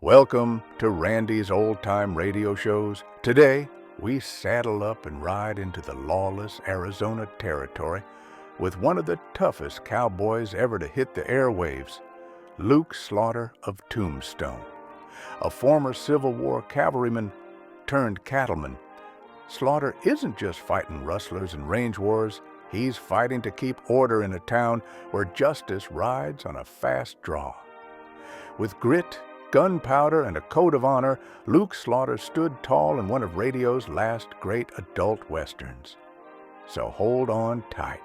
Welcome to Randy's Old Time Radio Shows. Today, we saddle up and ride into the lawless Arizona territory with one of the toughest cowboys ever to hit the airwaves, Luke Slaughter of Tombstone. A former Civil War cavalryman turned cattleman, Slaughter isn't just fighting rustlers and range wars, he's fighting to keep order in a town where justice rides on a fast draw. With grit, gunpowder, and a code of honor, Luke Slaughter stood tall in one of radio's last great adult westerns. So hold on tight.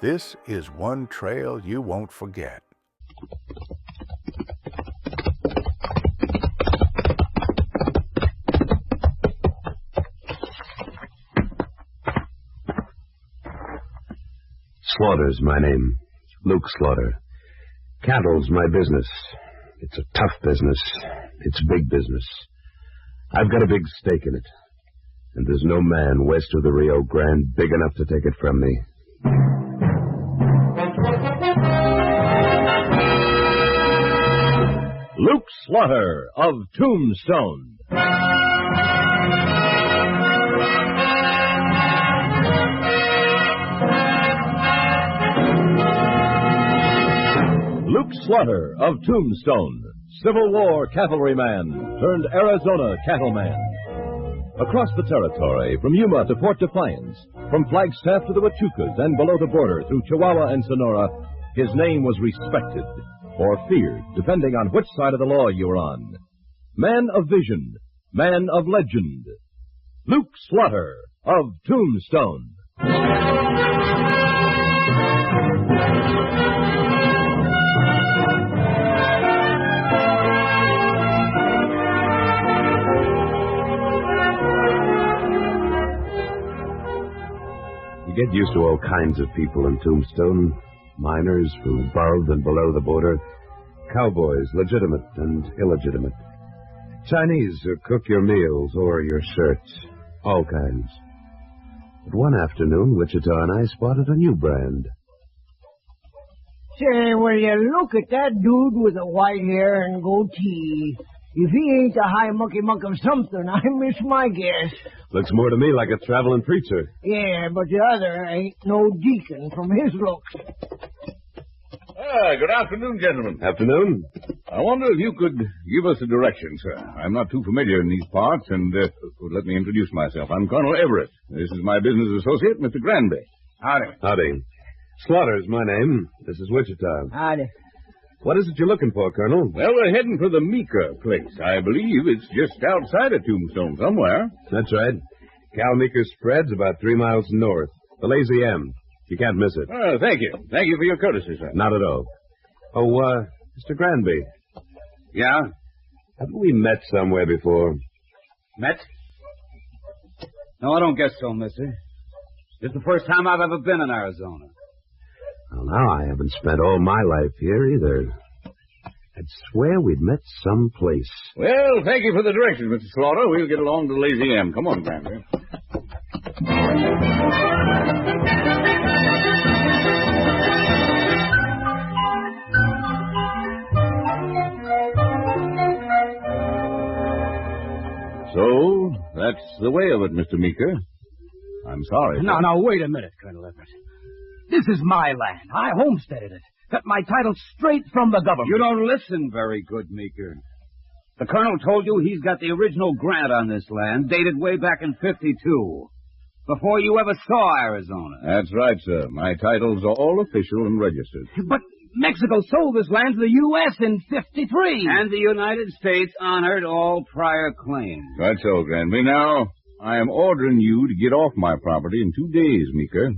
This is one trail you won't forget. Slaughter's my name. Luke Slaughter. Cattle's my business. It's a tough business. It's big business. I've got a big stake in it. And there's no man west of the Rio Grande big enough to take it from me. Luke Slaughter of Tombstone. Luke Slaughter of Tombstone, Civil War cavalryman turned Arizona cattleman. Across the territory, from Yuma to Fort Defiance, from Flagstaff to the Huachucas and below the border through Chihuahua and Sonora, his name was respected or feared, depending on which side of the law you were on. Man of vision, man of legend, Luke Slaughter of Tombstone. You get used to all kinds of people in Tombstone. Miners from above and below the border. Cowboys, legitimate and illegitimate. Chinese who cook your meals or your shirts. All kinds. But one afternoon, Wichita and I spotted a new brand. Say, will you look at that dude with the white hair and goatee? If he ain't a high mucky-muck of something, I miss my guess. Looks more to me like a traveling preacher. Yeah, but the other ain't no deacon from his looks. Good afternoon, gentlemen. Afternoon. I wonder if you could give us a direction, sir. I'm not too familiar in these parts, and let me introduce myself. I'm Colonel Everett. This is my business associate, Mr. Granby. Howdy. Howdy. Slaughter's my name. This is Wichita. Howdy. What is it you're looking for, Colonel? Well, we're heading for the Meeker place. I believe it's just outside of Tombstone somewhere. That's right. Cal Meeker's spread's about 3 miles north. The Lazy M. You can't miss it. Thank you. Thank you for your courtesy, sir. Not at all. Oh, Mr. Granby. Yeah? Haven't we met somewhere before? Met? No, I don't guess so, mister. It's the first time I've ever been in Arizona. Well, now, I haven't spent all my life here either. I'd swear we'd met someplace. Well, thank you for the directions, Mr. Slaughter. We'll get along to the Lazy M. Come on, Granby. So, that's the way of it, Mr. Meeker. I'm sorry. No, wait a minute, Colonel Everett. This is my land. I homesteaded it. Got my title straight from the government. You don't listen very good, Meeker. The colonel told you he's got the original grant on this land, dated way back in 52, before you ever saw Arizona. That's right, sir. My titles are all official and registered. But Mexico sold this land to the U.S. in 53. And the United States honored all prior claims. Right so, Granby. Now, I am ordering you to get off my property in 2 days, Meeker.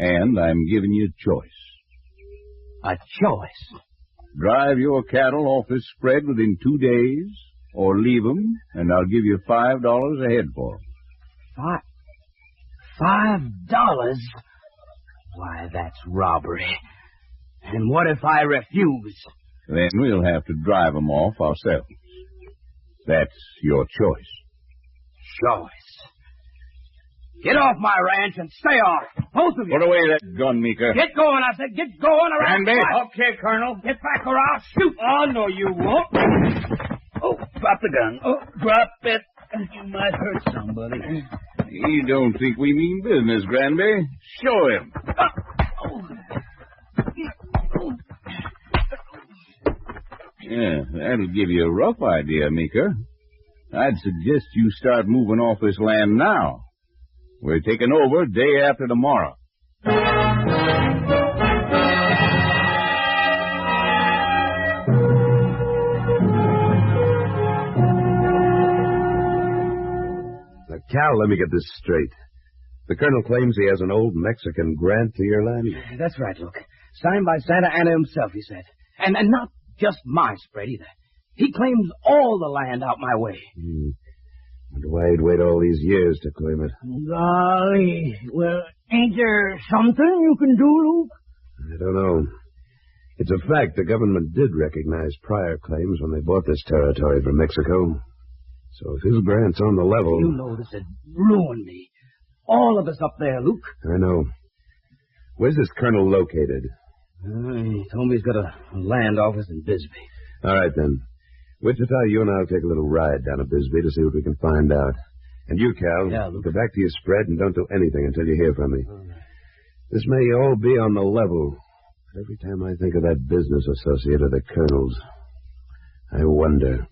And I'm giving you a choice. A choice? Drive your cattle off this spread within 2 days, or leave them, and I'll give you $5 a head for them. $5? Why, that's robbery. And what if I refuse? Then we'll have to drive them off ourselves. That's your choice. Choice? Get off my ranch and stay off. Both of you. Put away that gun, Meeker. Get going, I said. Get going around. Granby. Okay, Colonel. Get back or I'll shoot. Oh, no, you won't. Drop the gun. Oh, drop it. You might hurt somebody. He don't think we mean business, Granby. Show him. Yeah, that'll give you a rough idea, Meeker. I'd suggest you start moving off this land now. We're taking over day after tomorrow. Now, Cal, let me get this straight. The colonel claims he has an old Mexican grant to your land? That's right, Luke. Signed by Santa Anna himself, he said. And not just my spread, either. He claims all the land out my way. Wonder why he'd wait all these years to claim it. Golly. Well, ain't there something you can do, Luke? I don't know. It's a fact the government did recognize prior claims when they bought this territory from Mexico. So if his grant's on the level... You know this'd ruin me. All of us up there, Luke. I know. Where's this colonel located? He told me he's got a land office in Bisbee. All right, then. Wichita, you and I'll take a little ride down to Bisbee to see what we can find out. And you, Cal, go back to your spread and don't do anything until you hear from me. This may all be on the level. But every time I think of that business associate of the colonel's, I wonder.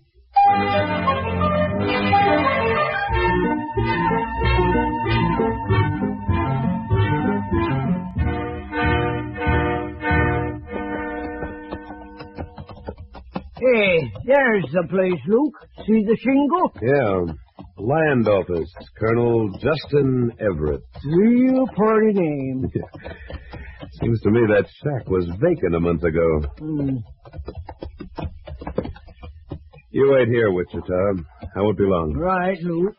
Hey, there's the place, Luke. See the shingle? Yeah. Land office. Colonel Justin Everett. Real party name. Seems to me that shack was vacant a month ago. You wait here, Wichita. I won't be long. Right, Luke.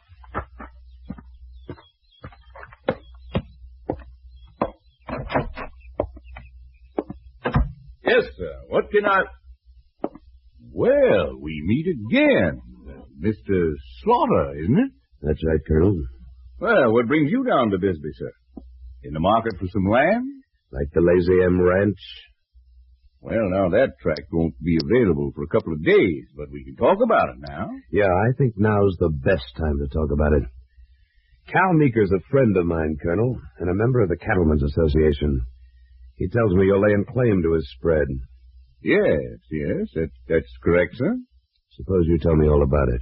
Yes, sir. What can I... Well, we meet again. Mr. Slaughter, isn't it? That's right, Colonel. Well, what brings you down to Bisbee, sir? In the market for some land? Like the Lazy M Ranch? Well, now, that tract won't be available for a couple of days, but we can talk about it now. Yeah, I think now's the best time to talk about it. Cal Meeker's a friend of mine, Colonel, and a member of the Cattlemen's Association. He tells me you're laying claim to his spread. Yes, that's correct, sir. Suppose you tell me all about it.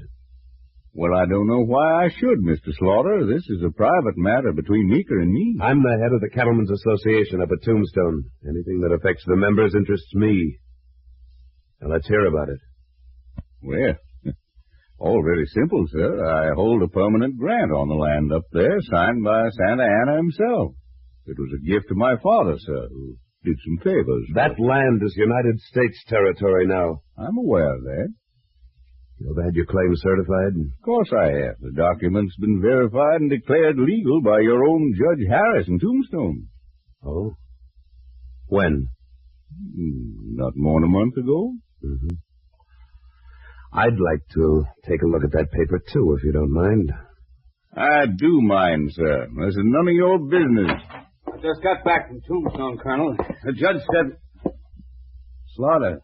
Well, I don't know why I should, Mr. Slaughter. This is a private matter between Meeker and me. I'm the head of the Cattlemen's Association up at Tombstone. Anything that affects the members interests me. Now, let's hear about it. Well, all very simple, sir. I hold a permanent grant on the land up there, signed by Santa Anna himself. It was a gift to my father, sir, who did some favors. That land is United States territory now. I'm aware of that. You've had your claim certified? Of course I have. The document's been verified and declared legal by your own Judge Harris in Tombstone. Oh? When? Not more than a month ago. Mm-hmm. I'd like to take a look at that paper, too, if you don't mind. I do mind, sir. This is none of your business. I just got back from Tombstone, Colonel. The judge said... Slaughter,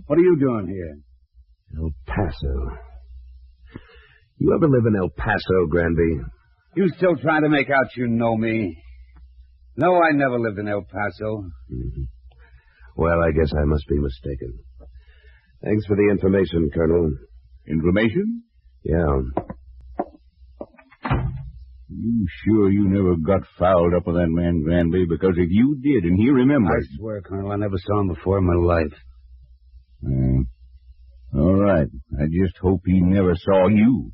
what are you doing here? El Paso. You ever live in El Paso, Granby? You still trying to make out you know me? No, I never lived in El Paso. Mm-hmm. Well, I guess I must be mistaken. Thanks for the information, Colonel. Information? Yeah. You sure you never got fouled up with that man, Granby? Because if you did and he remembered... I swear, Colonel, I never saw him before in my life. All right. I just hope he never saw you.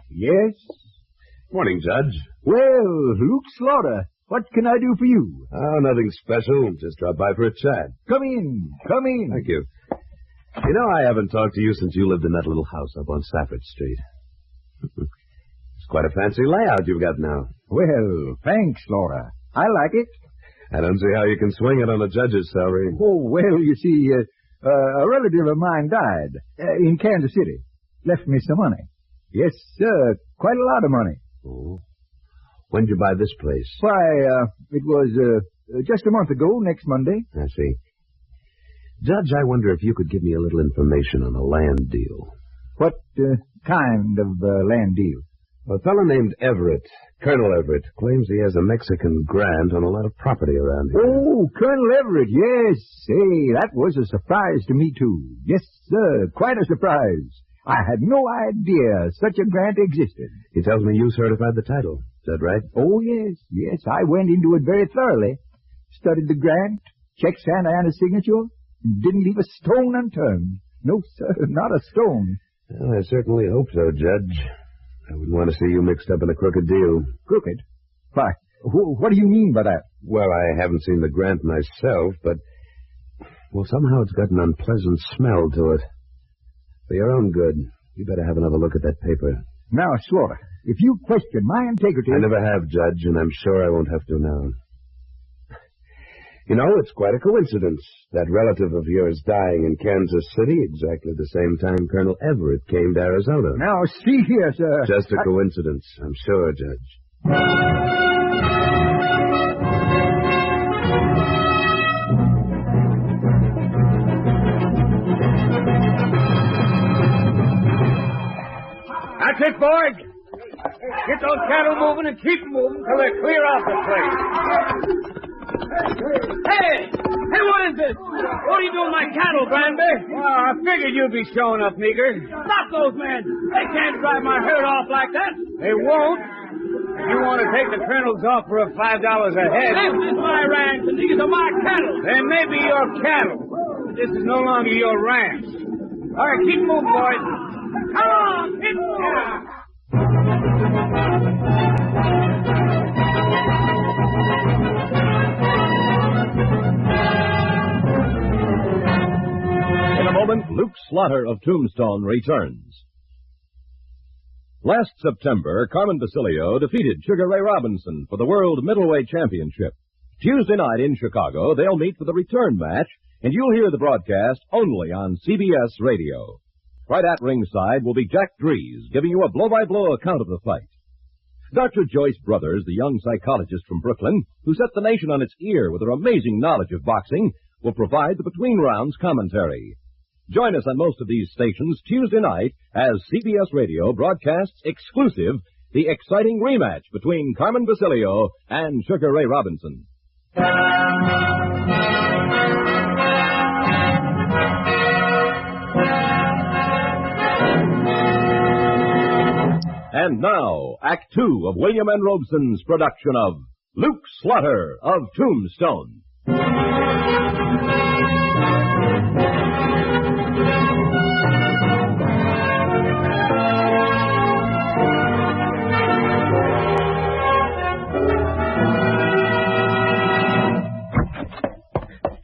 Yes? Morning, Judge. Well, Luke Slaughter, what can I do for you? Oh, nothing special. Just dropped by for a chat. Come in. Thank you. You know, I haven't talked to you since you lived in that little house up on Safford Street. It's quite a fancy layout you've got now. Well, thanks, Slaughter. I like it. I don't see how you can swing it on a judge's salary. Oh, well, you see, A relative of mine died in Kansas City. Left me some money. Yes, sir. Quite a lot of money. Oh. When did you buy this place? Why, it was just a month ago, next Monday. I see. Judge, I wonder if you could give me a little information on a land deal. What kind of land deal? A fellow named Everett, Colonel Everett, claims he has a Mexican grant on a lot of property around here. Oh, Colonel Everett, yes. Say, that was a surprise to me, too. Yes, sir, quite a surprise. I had no idea such a grant existed. He tells me you certified the title. Is that right? Oh, yes. I went into it very thoroughly. Studied the grant, checked Santa Anna's signature, and didn't leave a stone unturned. No, sir, not a stone. Well, I certainly hope so, Judge. I wouldn't want to see you mixed up in a crooked deal. Crooked? Why, what do you mean by that? Well, I haven't seen the grant myself, but... well, somehow it's got an unpleasant smell to it. For your own good, you better have another look at that paper. Now, Slaughter, if you question my integrity... I never have, Judge, and I'm sure I won't have to now. You know, it's quite a coincidence, that relative of yours dying in Kansas City exactly the same time Colonel Everett came to Arizona. Now, see here, sir. Just a coincidence, I'm sure, Judge. That's it, boys. Get those cattle moving and keep them moving till they clear off the place. Hey, what is this? What are you doing with my cattle, Granby? Oh, I figured you'd be showing up, Meeker. Stop those men. They can't drive my herd off like that. They won't. If you want to take the colonel's offer of $5 a head... This is my ranch, and these are my cattle. They may be your cattle. This is no longer your ranch. All right, keep moving, boys. Come on, hit me. In a moment, Luke Slaughter of Tombstone returns. Last September, Carmen Basilio defeated Sugar Ray Robinson for the World Middleweight Championship. Tuesday night in Chicago, they'll meet for the return match, and you'll hear the broadcast only on CBS Radio. Right at ringside will be Jack Dries, giving you a blow-by-blow account of the fight. Dr. Joyce Brothers, the young psychologist from Brooklyn, who set the nation on its ear with her amazing knowledge of boxing, will provide the between-rounds commentary. Join us on most of these stations Tuesday night as CBS Radio broadcasts exclusive the exciting rematch between Carmen Basilio and Sugar Ray Robinson. And now, Act Two of William N. Robeson's production of Luke Slaughter of Tombstone.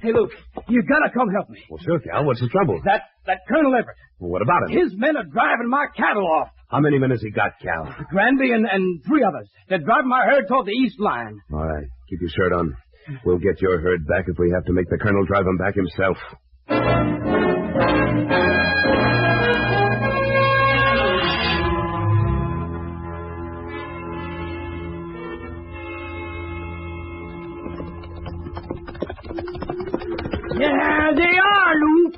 Hey, Luke, you gotta come help me. Well, sure, Cal. What's the trouble? That Colonel Everett. Well, what about him? His men are driving my cattle off. How many men has he got, Cal? Granby and 3 others. They're driving my herd toward the east line. All right. Keep your shirt on. We'll get your herd back if we have to make the colonel drive him back himself. Yeah, they are, Luke.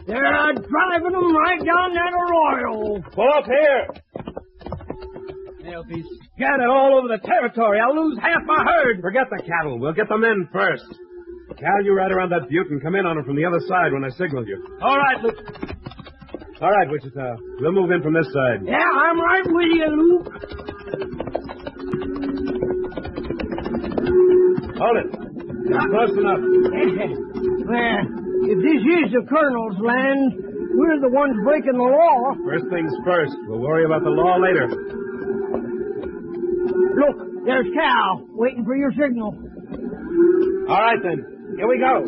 They're driving them right down that arroyo. Pull up here. They'll be scattered all over the territory. I'll lose half my herd. Forget the cattle. We'll get the men first. Cal, you ride around that butte and come in on them from the other side when I signal you. All right, Luke. All right, Wichita. We'll move in from this side. Yeah, I'm right with you, Luke. Hold it. It's close enough. Well, if this is the Colonel's land, we're the ones breaking the law. First things first. We'll worry about the law later. Look, there's Cal, waiting for your signal. All right, then. Here we go.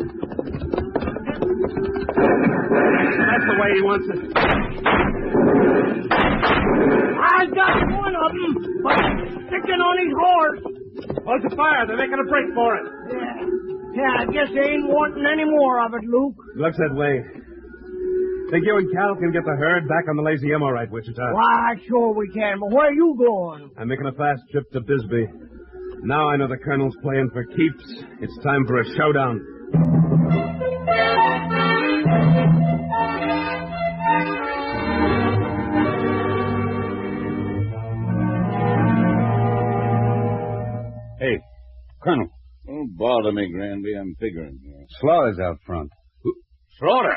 That's the way he wants it. I got one of them, but it's sticking on his horse. Hold your fire. They're making a break for it. Yeah, I guess they ain't wanting any more of it, Luke. Looks that way. Think you and Cal can get the herd back on the Lazy M all right, Wichita? Why, sure we can, but where are you going? I'm making a fast trip to Bisbee. Now I know the Colonel's playing for keeps. It's time for a showdown. Hey, Colonel. Don't bother me, Granby. I'm figuring. Slaughter's out front. Slaughter!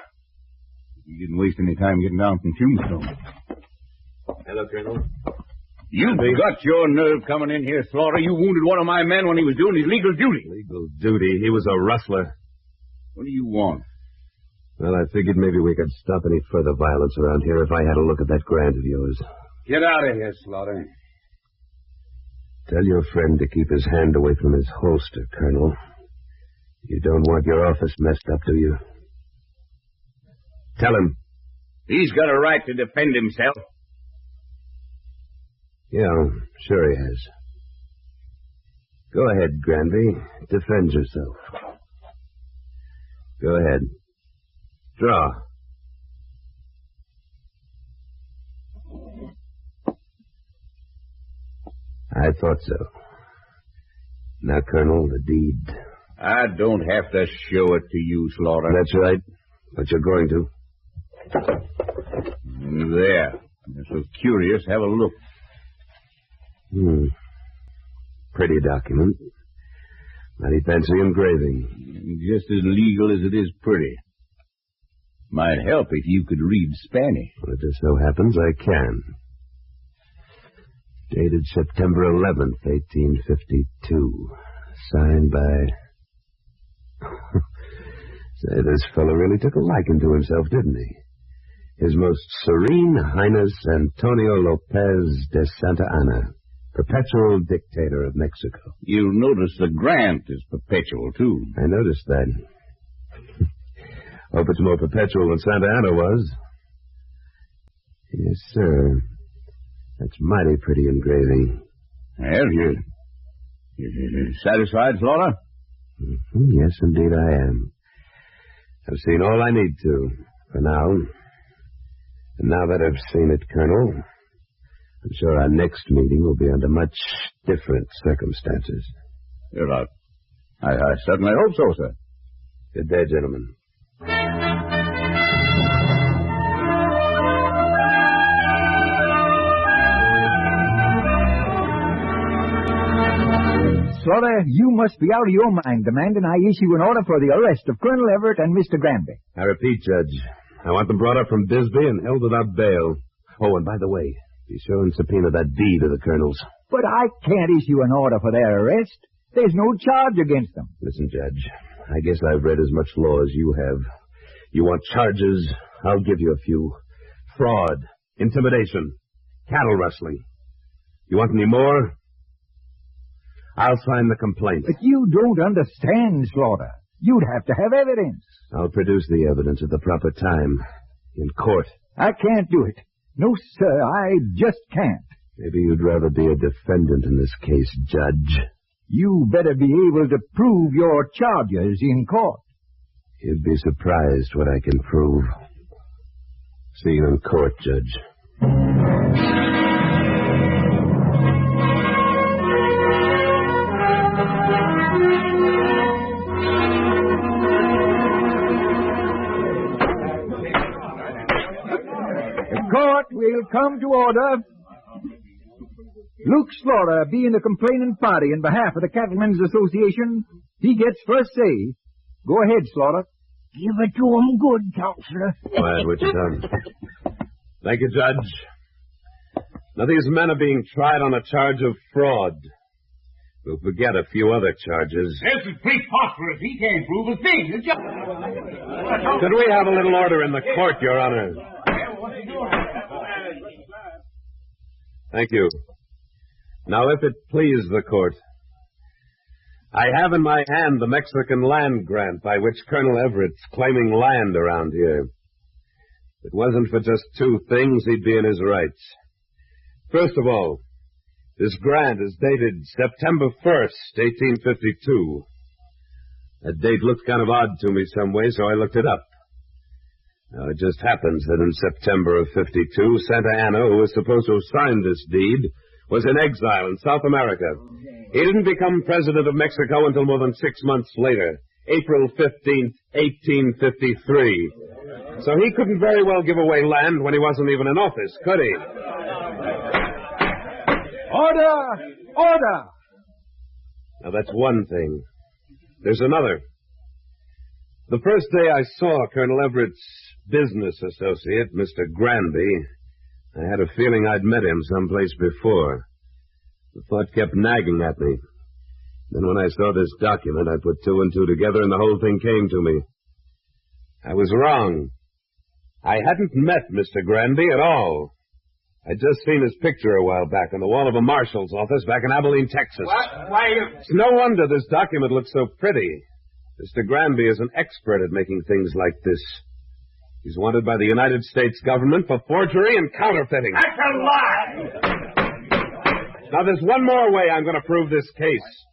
You didn't waste any time getting down from Tombstone. Hello, Colonel. You got your nerve coming in here, Slaughter. You wounded one of my men when he was doing his legal duty. Legal duty? He was a rustler. What do you want? Well, I figured maybe we could stop any further violence around here if I had a look at that grant of yours. Get out of here, Slaughter. Tell your friend to keep his hand away from his holster, Colonel. You don't want your office messed up, do you? Tell him. He's got a right to defend himself. Yeah, sure he has. Go ahead, Granby. Defend yourself. Go ahead. Draw. I thought so. Now, Colonel, the deed. I don't have to show it to you, Slaughter. That's right. But you're going to. There. You're so curious. Have a look. Pretty document. Mighty fancy engraving. Just as legal as it is pretty. Might help if you could read Spanish. Well, it just so happens I can. Dated September 11th, 1852. Signed by... Say, this fellow really took a liking to himself, didn't he? His Most Serene Highness Antonio Lopez de Santa Anna, perpetual dictator of Mexico. You'll notice the grant is perpetual, too. I noticed that. Hope it's more perpetual than Santa Anna was. Yes, sir. That's mighty pretty engraving. Well, you satisfied, Slaughter? Yes, indeed I am. I've seen all I need to, for now. And now that I've seen it, Colonel, I'm sure our next meeting will be under much different circumstances. You're right. I certainly hope so, sir. Good day, gentlemen. Slaughter, you must be out of your mind demanding I issue an order for the arrest of Colonel Everett and Mr. Granby. I repeat, Judge, I want them brought up from Bisbee and held without bail. Oh, and by the way, be sure and subpoena that deed of the Colonel's. But I can't issue an order for their arrest. There's no charge against them. Listen, Judge, I guess I've read as much law as you have. You want charges? I'll give you a few. Fraud, intimidation, cattle rustling. You want any more? I'll sign the complaint. But you don't understand, Slaughter. You'd have to have evidence. I'll produce the evidence at the proper time. In court. I can't do it. No, sir, I just can't. Maybe you'd rather be a defendant in this case, Judge. You better be able to prove your charges in court. You'd be surprised what I can prove. See you in court, Judge. Court will come to order. Luke Slaughter, being the complaining party in behalf of the Cattlemen's Association, he gets first say. Go ahead, Slaughter. Give it to him good, Counselor. Quiet, Wichita. Thank you, Judge. Now, these men are being tried on a charge of fraud. We'll forget a few other charges. This is preposterous. He can't prove a thing. Could we have a little order in the court, Your Honor? Thank you. Now, if it please the court, I have in my hand the Mexican land grant by which Colonel Everett's claiming land around here. If it wasn't for just two things, he'd be in his rights. First of all, this grant is dated September 1st, 1852. That date looked kind of odd to me some way, so I looked it up. Now, it just happens that in September of '52, Santa Anna, who was supposed to have signed this deed, was in exile in South America. He didn't become president of Mexico until more than 6 months later, April 15th, 1853. So he couldn't very well give away land when he wasn't even in office, could he? Order! Order! Now, that's one thing. There's another. The first day I saw Colonel Everett's business associate, Mr. Granby, I had a feeling I'd met him someplace before. The thought kept nagging at me. Then when I saw this document, I put two and two together and the whole thing came to me. I was wrong. I hadn't met Mr. Granby at all. I'd just seen his picture a while back on the wall of a marshal's office back in Abilene, Texas. What? Why, It's no wonder this document looks so pretty. Mr. Granby is an expert at making things like this. He's wanted by the United States government for forgery and counterfeiting. That's a lie! Now, there's one more way I'm going to prove this case.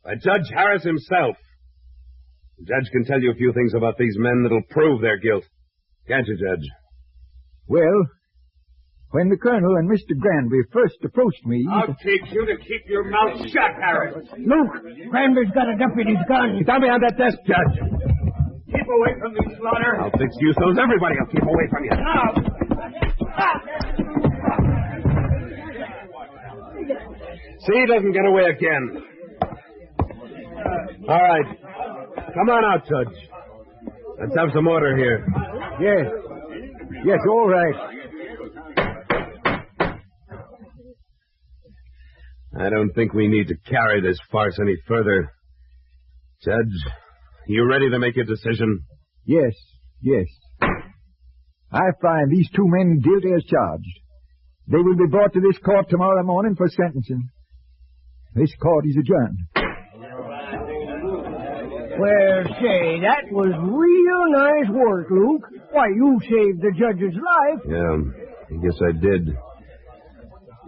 By Judge Harris himself. The judge can tell you a few things about these men that'll prove their guilt. Can't you, Judge? Well, when the Colonel and Mr. Granby first approached me... I'll teach you to keep your mouth shut, Harris. Luke, Granby's got a deputy's gun. He's down behind that desk, Judge. Keep away from me, Slaughter. I'll fix you so's everybody will keep away from you. Now. See, he doesn't get away again. All right. Come on out, Judge. Let's have some order here. Yes. Yes, all right. I don't think we need to carry this farce any further. Judge, you ready to make a decision? Yes, yes. I find these two men guilty as charged. They will be brought to this court tomorrow morning for sentencing. This court is adjourned. Well, say, that was real nice work, Luke. Why, you saved the judge's life. Yeah, I guess I did.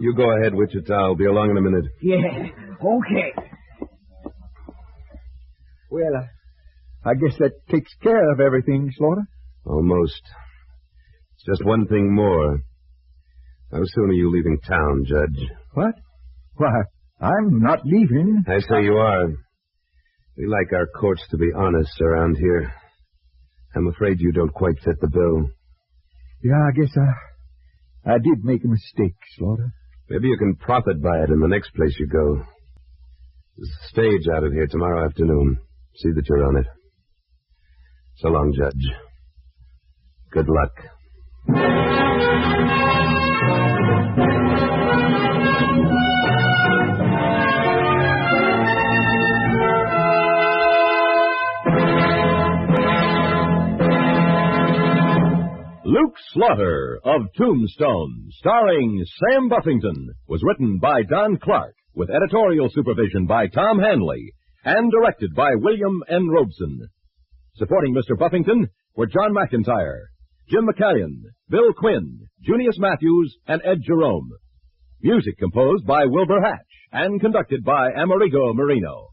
You go ahead, Wichita. I'll be along in a minute. Yeah, okay. Well, I guess that takes care of everything, Slaughter. Almost. It's just one thing more. How soon are you leaving town, Judge? What? Why, I'm not leaving. I say you are. We like our courts to be honest around here. I'm afraid you don't quite fit the bill. Yeah, I guess I did make a mistake, Slaughter. Maybe you can profit by it in the next place you go. There's a stage out of here tomorrow afternoon. See that you're on it. So long, Judge. Good luck. Luke Slaughter of Tombstone, starring Sam Buffington, was written by Don Clark, with editorial supervision by Tom Hanley, and directed by William N. Robeson. Supporting Mr. Buffington were John McIntyre, Jim McCallion, Bill Quinn, Junius Matthews, and Ed Jerome. Music composed by Wilbur Hatch and conducted by Amerigo Marino.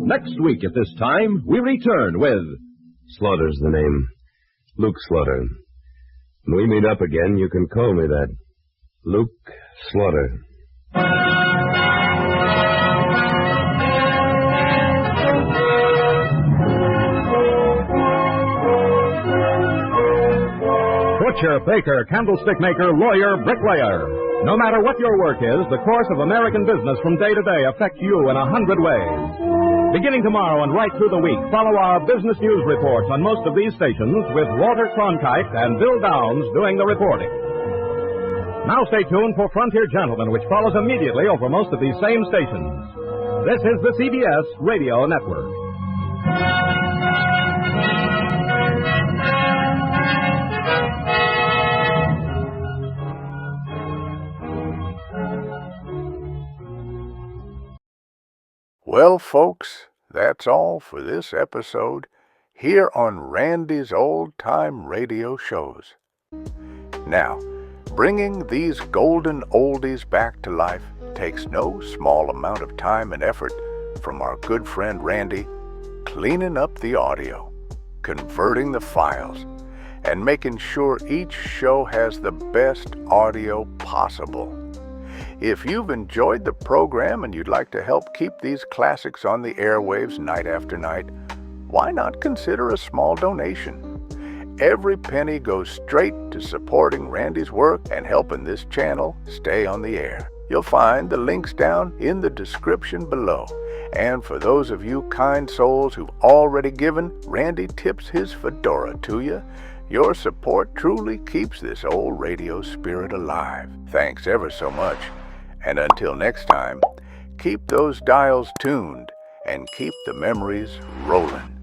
Next week at this time, we return with... Slaughter's the name. Luke Slaughter. When we meet up again, you can call me that. Luke Slaughter. Butcher, baker, candlestick maker, lawyer, bricklayer. No matter what your work is, the course of American business from day to day affects you in 100 ways. Beginning tomorrow and right through the week, follow our business news reports on most of these stations with Walter Cronkite and Bill Downs doing the reporting. Now stay tuned for Frontier Gentlemen, which follows immediately over most of these same stations. This is the CBS Radio Network. Well, folks, that's all for this episode here on Randy's Old Time Radio Shows. Now, Bringing these golden oldies back to life takes no small amount of time and effort from our good friend Randy, cleaning up the audio, converting the files, and making sure each show has the best audio possible. If you've enjoyed the program and you'd like to help keep these classics on the airwaves night after night, why not consider a small donation? Every penny goes straight to supporting Randy's work and helping this channel stay on the air. You'll find the links down in the description below. And for those of you kind souls who've already given, Randy tips his fedora to you. Your support truly keeps this old radio spirit alive. Thanks ever so much. And until next time, keep those dials tuned and keep the memories rolling.